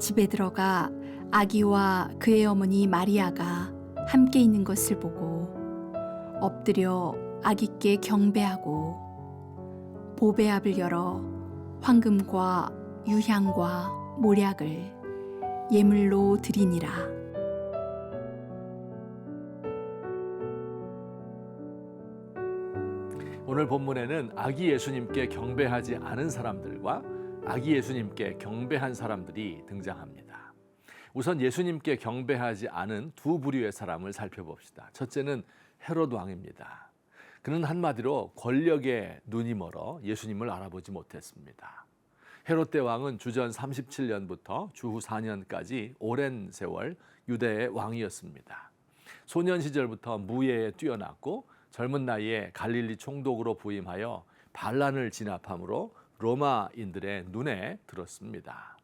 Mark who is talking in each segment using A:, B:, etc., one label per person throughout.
A: 집에 들어가 아기와 그의 어머니 마리아가 함께 있는 것을 보고 엎드려 아기께 경배하고 보배압을 열어 황금과 유향과 몰약을 예물로 드리니라.
B: 오늘 본문에는 아기 예수님께 경배하지 않은 사람들과 아기 예수님께 경배한 사람들이 등장합니다. 우선 예수님께 경배하지 않은 두 부류의 사람을 살펴봅시다. 첫째는 헤롯 왕입니다. 그는 한마디로 권력에 눈이 멀어 예수님을 알아보지 못했습니다. 헤롯 대왕은 주전 37년부터 주후 4년까지 오랜 세월 유대의 왕이었습니다. 소년 시절부터 무예에 뛰어났고 젊은 나이에 갈릴리 총독으로 부임하여 반란을 진압함으로 로마인들의 눈에 들었습니다.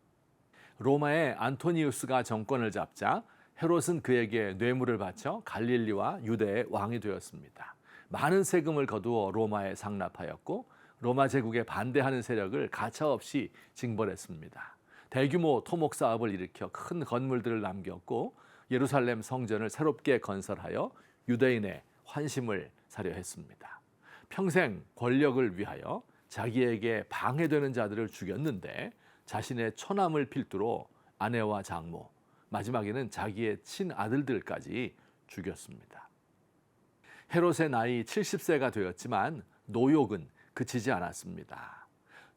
B: 로마의 안토니우스가 정권을 잡자 헤롯은 그에게 뇌물을 바쳐 갈릴리와 유대의 왕이 되었습니다. 많은 세금을 거두어 로마에 상납하였고 로마 제국에 반대하는 세력을 가차없이 징벌했습니다. 대규모 토목 사업을 일으켜 큰 건물들을 남겼고 예루살렘 성전을 새롭게 건설하여 유대인의 환심을 사려 했습니다. 평생 권력을 위하여 자기에게 방해되는 자들을 죽였는데 자신의 처남을 필두로 아내와 장모, 마지막에는 자기의 친아들들까지 죽였습니다. 헤롯의 나이 70세가 되었지만 노욕은 그치지 않았습니다.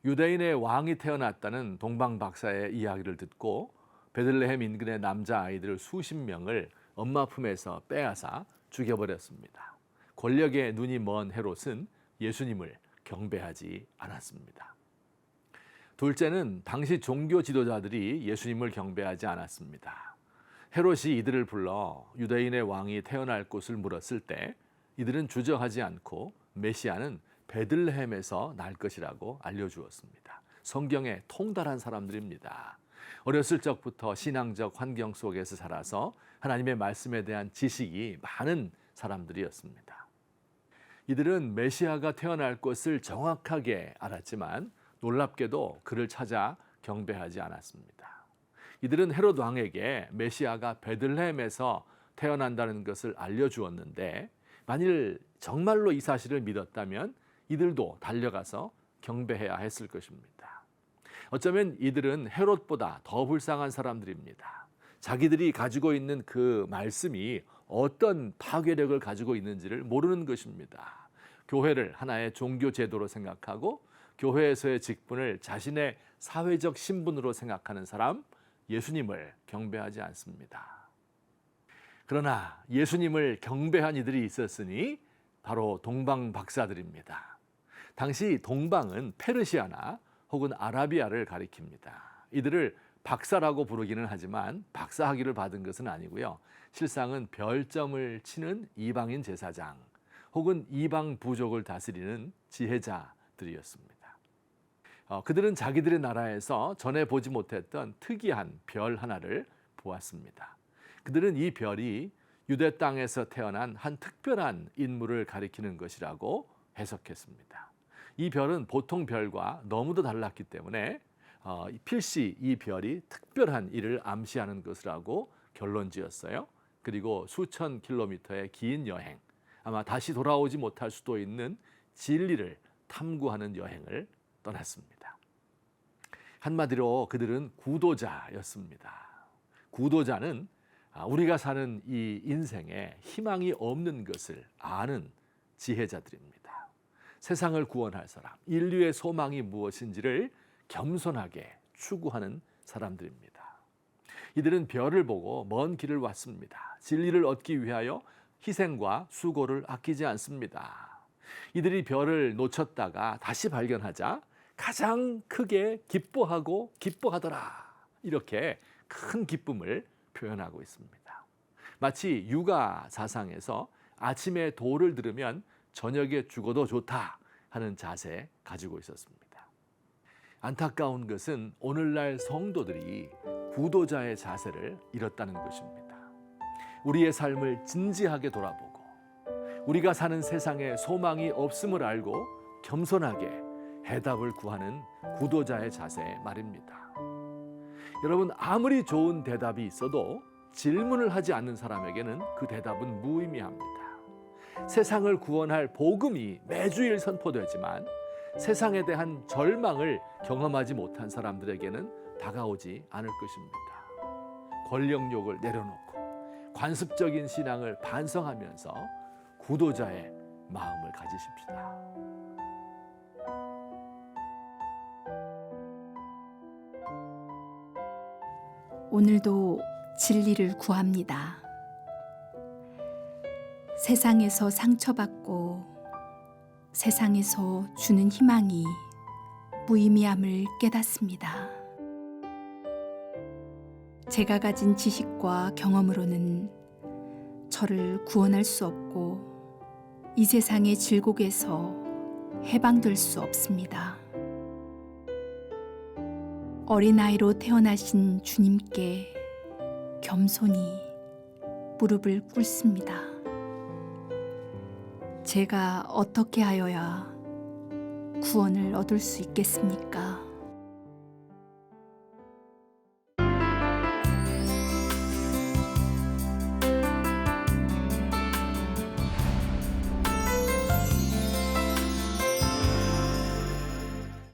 B: 유대인의 왕이 태어났다는 동방박사의 이야기를 듣고 베들레헴 인근의 남자아이들 수십 명을 엄마 품에서 빼앗아 죽여버렸습니다. 권력에 눈이 먼 헤롯은 예수님을 경배하지 않았습니다. 둘째는 당시 종교 지도자들이 예수님을 경배하지 않았습니다. 헤롯이 이들을 불러 유대인의 왕이 태어날 곳을 물었을 때 이들은 주저하지 않고 메시아는 베들레헴에서 날 것이라고 알려주었습니다. 성경에 통달한 사람들입니다. 어렸을 적부터 신앙적 환경 속에서 자라서 하나님의 말씀에 대한 지식이 많은 사람들이었습니다. 이들은 메시아가 태어날 것을 정확하게 알았지만 놀랍게도 그를 찾아 경배하지 않았습니다. 이들은 헤롯 왕에게 메시아가 베들레헴에서 태어난다는 것을 알려주었는데 만일 정말로 이 사실을 믿었다면 이들도 달려가서 경배해야 했을 것입니다. 어쩌면 이들은 헤롯보다 더 불쌍한 사람들입니다. 자기들이 가지고 있는 그 말씀이 어떤 파괴력을 가지고 있는지를 모르는 것입니다. 교회를 하나의 종교 제도로 생각하고 교회에서의 직분을 자신의 사회적 신분으로 생각하는 사람, 예수님을 경배하지 않습니다. 그러나 예수님을 경배한 이들이 있었으니 바로 동방 박사들입니다. 당시 동방은 페르시아나 혹은 아라비아를 가리킵니다. 이들을 박사라고 부르기는 하지만 박사학위를 받은 것은 아니고요. 실상은 별점을 치는 이방인 제사장 혹은 이방 부족을 다스리는 지혜자들이었습니다. 그들은 자기들의 나라에서 전에 보지 못했던 특이한 별 하나를 보았습니다. 그들은 이 별이 유대 땅에서 태어난 한 특별한 인물을 가리키는 것이라고 해석했습니다. 이 별은 보통 별과 너무도 달랐기 때문에 필시 이 별이 특별한 일을 암시하는 것이라고 결론지었어요. 그리고 수천 킬로미터의 긴 여행, 아마 다시 돌아오지 못할 수도 있는 진리를 탐구하는 여행을 떠났습니다. 한마디로 그들은 구도자였습니다. 구도자는 우리가 사는 이 인생에 희망이 없는 것을 아는 지혜자들입니다. 세상을 구원할 사람, 인류의 소망이 무엇인지를 겸손하게 추구하는 사람들입니다. 이들은 별을 보고 먼 길을 왔습니다. 진리를 얻기 위하여 희생과 수고를 아끼지 않습니다. 이들이 별을 놓쳤다가 다시 발견하자 가장 크게 기뻐하고 기뻐하더라. 이렇게 큰 기쁨을 표현하고 있습니다. 마치 육아 사상에서 아침에 도를 들으면 저녁에 죽어도 좋다 하는 자세 가지고 있었습니다. 안타까운 것은 오늘날 성도들이 구도자의 자세를 잃었다는 것입니다. 우리의 삶을 진지하게 돌아보고 우리가 사는 세상에 소망이 없음을 알고 겸손하게 해답을 구하는 구도자의 자세 말입니다. 여러분, 아무리 좋은 대답이 있어도 질문을 하지 않는 사람에게는 그 대답은 무의미합니다. 세상을 구원할 복음이 매주일 선포되지만 세상에 대한 절망을 경험하지 못한 사람들에게는 다가오지 않을 것입니다. 권력욕을 내려놓고 관습적인 신앙을 반성하면서 구도자의 마음을 가지십시다.
A: 오늘도 진리를 구합니다. 세상에서 상처받고 세상에서 주는 희망이 무의미함을 깨닫습니다. 제가 가진 지식과 경험으로는 저를 구원할 수 없고 이 세상의 질곡에서 해방될 수 없습니다. 어린아이로 태어나신 주님께 겸손히 무릎을 꿇습니다. 제가 어떻게 하여야 구원을 얻을 수 있겠습니까?